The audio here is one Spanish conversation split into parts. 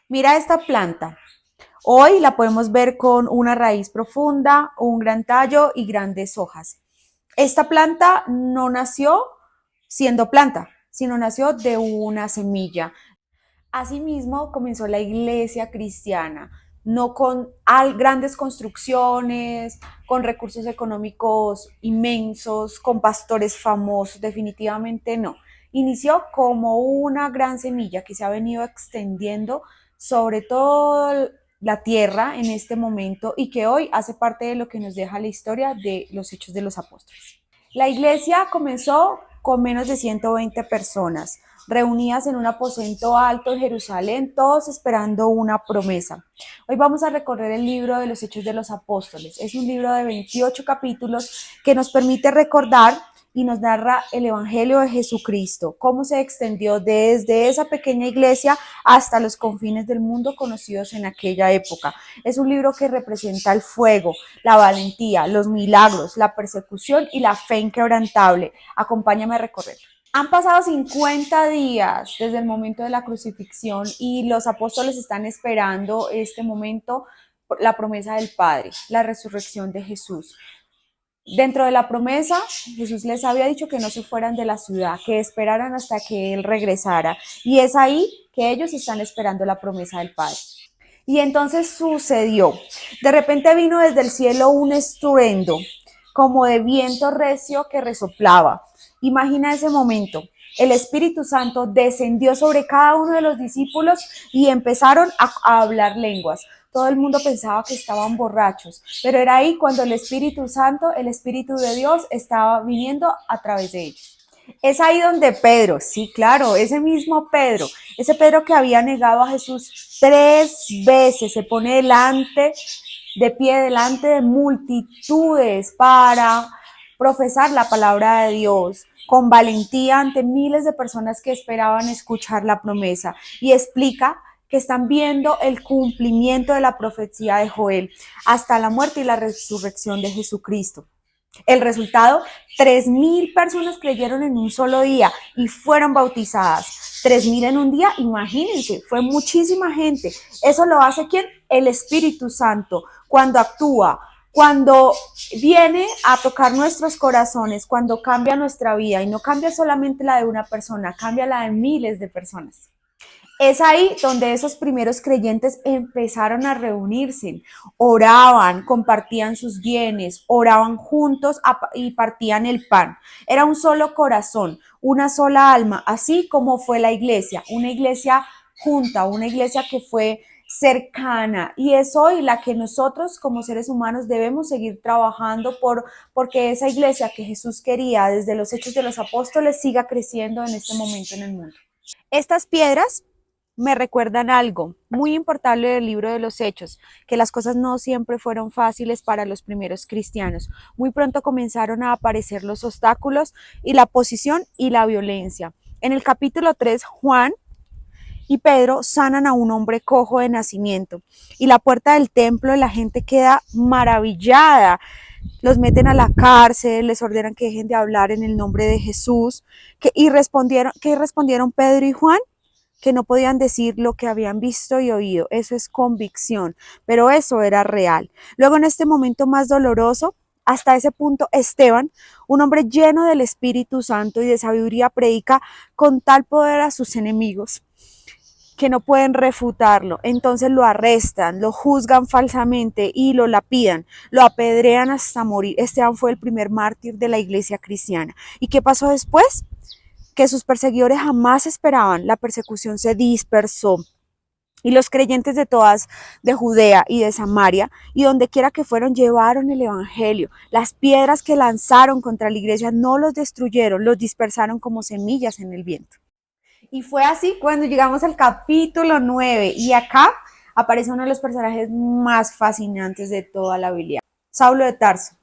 Mira esta planta. Hoy la podemos ver con una raíz profunda, un gran tallo y grandes hojas. Esta planta no nació siendo planta, sino nació de una semilla. Asimismo, comenzó la iglesia cristiana, no con grandes construcciones, con recursos económicos inmensos, con pastores famosos, definitivamente no. Inició como una gran semilla que se ha venido extendiendo sobre toda la tierra en este momento y que hoy hace parte de lo que nos deja la historia de los Hechos de los Apóstoles. La iglesia comenzó con menos de 120 personas, reunidas en un aposento alto en Jerusalén, todos esperando una promesa. Hoy vamos a recorrer el libro de los Hechos de los Apóstoles. Es un libro de 28 capítulos que nos permite recordar y nos narra el Evangelio de Jesucristo, cómo se extendió desde esa pequeña iglesia hasta los confines del mundo conocidos en aquella época. Es un libro que representa el fuego, la valentía, los milagros, la persecución y la fe inquebrantable. Acompáñame a recorrer. Han pasado 50 días desde el momento de la crucifixión y los apóstoles están esperando este momento, la promesa del Padre, la resurrección de Jesús. Dentro de la promesa, Jesús les había dicho que no se fueran de la ciudad, que esperaran hasta que Él regresara. Y es ahí que ellos están esperando la promesa del Padre. Y entonces sucedió. De repente vino desde el cielo un estruendo, como de viento recio que resoplaba. Imagina ese momento. El Espíritu Santo descendió sobre cada uno de los discípulos y empezaron a hablar lenguas. Todo el mundo pensaba que estaban borrachos, pero era ahí cuando el Espíritu Santo, el Espíritu de Dios, estaba viniendo a través de ellos. Es ahí donde Pedro, sí, claro, ese mismo Pedro, ese Pedro que había negado a Jesús 3 veces, se pone de pie delante de multitudes para profesar la palabra de Dios con valentía ante miles de personas que esperaban escuchar la promesa y explica que están viendo el cumplimiento de la profecía de Joel hasta la muerte y la resurrección de Jesucristo. El resultado, 3.000 personas creyeron en un solo día y fueron bautizadas. 3.000 en un día, imagínense, fue muchísima gente. ¿Eso lo hace quién? El Espíritu Santo, cuando actúa, cuando viene a tocar nuestros corazones, cuando cambia nuestra vida y no cambia solamente la de una persona, cambia la de miles de personas. Es ahí donde esos primeros creyentes empezaron a reunirse, oraban, compartían sus bienes, oraban juntos y partían el pan. Era un solo corazón, una sola alma, así como fue la iglesia, una iglesia junta, una iglesia que fue cercana y es hoy la que nosotros como seres humanos debemos seguir trabajando porque esa iglesia que Jesús quería desde los Hechos de los Apóstoles siga creciendo en este momento en el mundo. Estas piedras me recuerdan algo muy importante del libro de los Hechos, que las cosas no siempre fueron fáciles para los primeros cristianos. Muy pronto comenzaron a aparecer los obstáculos y la oposición y la violencia. En el capítulo 3, Juan y Pedro sanan a un hombre cojo de nacimiento y la puerta del templo la gente queda maravillada. Los meten a la cárcel, les ordenan que dejen de hablar en el nombre de Jesús. ¿Qué respondieron Pedro y Juan? Que no podían decir lo que habían visto y oído. Eso es convicción, pero eso era real. Luego, en este momento más doloroso, hasta ese punto, Esteban, un hombre lleno del Espíritu Santo y de sabiduría, predica con tal poder a sus enemigos que no pueden refutarlo. Entonces lo arrestan, lo juzgan falsamente y lo lapidan, lo apedrean hasta morir. Esteban fue el primer mártir de la iglesia cristiana. ¿Y qué pasó después? Que sus perseguidores jamás esperaban, la persecución se dispersó y los creyentes de Judea y de Samaria y donde quiera que fueron llevaron el evangelio. Las piedras que lanzaron contra la iglesia no los destruyeron, los dispersaron como semillas en el viento. Y fue así cuando llegamos al capítulo 9 y acá aparece uno de los personajes más fascinantes de toda la Biblia, Saulo de Tarso,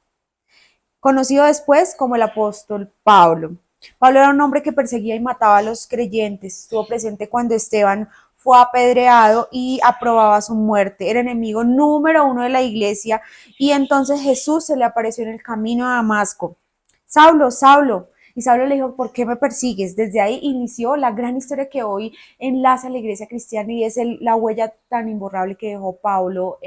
conocido después como el apóstol Pablo. Pablo era un hombre que perseguía y mataba a los creyentes, estuvo presente cuando Esteban fue apedreado y aprobaba su muerte, era enemigo número uno de la iglesia y entonces Jesús se le apareció en el camino a Damasco. Saulo, Saulo, Y Saulo le dijo, ¿por qué me persigues? Desde ahí inició la gran historia que hoy enlaza a la iglesia cristiana y es la huella tan imborrable que dejó Pablo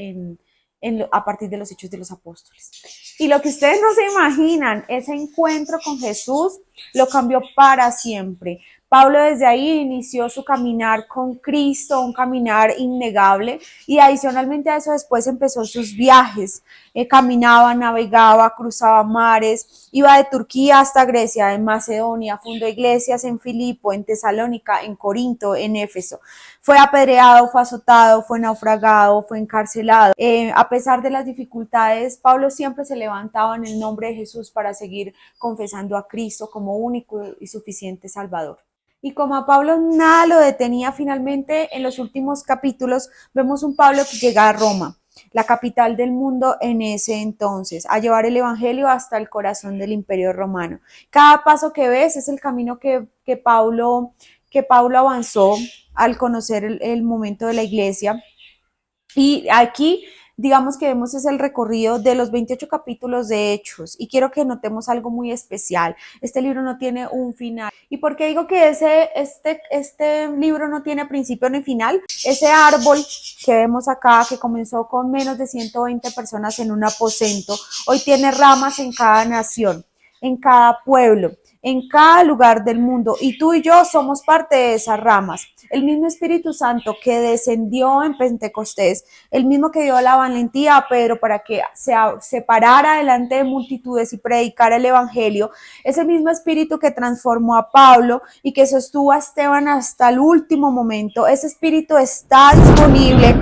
a partir de los Hechos de los Apóstoles. Y lo que ustedes no se imaginan, ese encuentro con Jesús lo cambió para siempre. Pablo desde ahí inició su caminar con Cristo, un caminar innegable, y adicionalmente a eso después empezó sus viajes. Caminaba, navegaba, cruzaba mares, iba de Turquía hasta Grecia, en Macedonia, fundó iglesias en Filipo, en Tesalónica, en Corinto, en Éfeso. Fue apedreado, fue azotado, fue naufragado, fue encarcelado. A pesar de las dificultades, Pablo siempre se levantaba en el nombre de Jesús para seguir confesando a Cristo como único y suficiente Salvador. Y como a Pablo nada lo detenía, finalmente en los últimos capítulos vemos un Pablo que llega a Roma, la capital del mundo en ese entonces, a llevar el evangelio hasta el corazón del imperio romano. Cada paso que ves es el camino que Pablo avanzó al conocer el momento de la iglesia. Y aquí, digamos que vemos es el recorrido de los 28 capítulos de Hechos. Y quiero que notemos algo muy especial. Este libro no tiene un final. ¿Y por qué digo que este libro no tiene principio ni final? Ese árbol que vemos acá, que comenzó con menos de 120 personas en un aposento, hoy tiene ramas en cada nación, en cada pueblo, en cada lugar del mundo, y tú y yo somos parte de esas ramas. El mismo Espíritu Santo que descendió en Pentecostés, el mismo que dio la valentía a Pedro para que se parara delante de multitudes y predicara el Evangelio, ese mismo Espíritu que transformó a Pablo y que sostuvo a Esteban hasta el último momento, ese Espíritu está disponible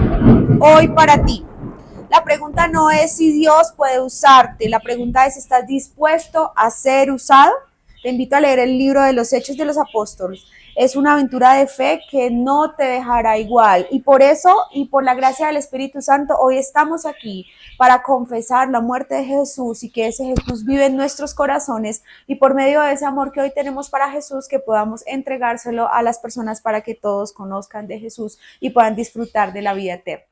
hoy para ti. La pregunta no es si Dios puede usarte, la pregunta es, ¿estás dispuesto a ser usado? Te invito a leer el libro de los Hechos de los Apóstoles. Es una aventura de fe que no te dejará igual. Y por eso, y por la gracia del Espíritu Santo, hoy estamos aquí para confesar la muerte de Jesús y que ese Jesús vive en nuestros corazones. Y por medio de ese amor que hoy tenemos para Jesús, que podamos entregárselo a las personas para que todos conozcan de Jesús y puedan disfrutar de la vida eterna.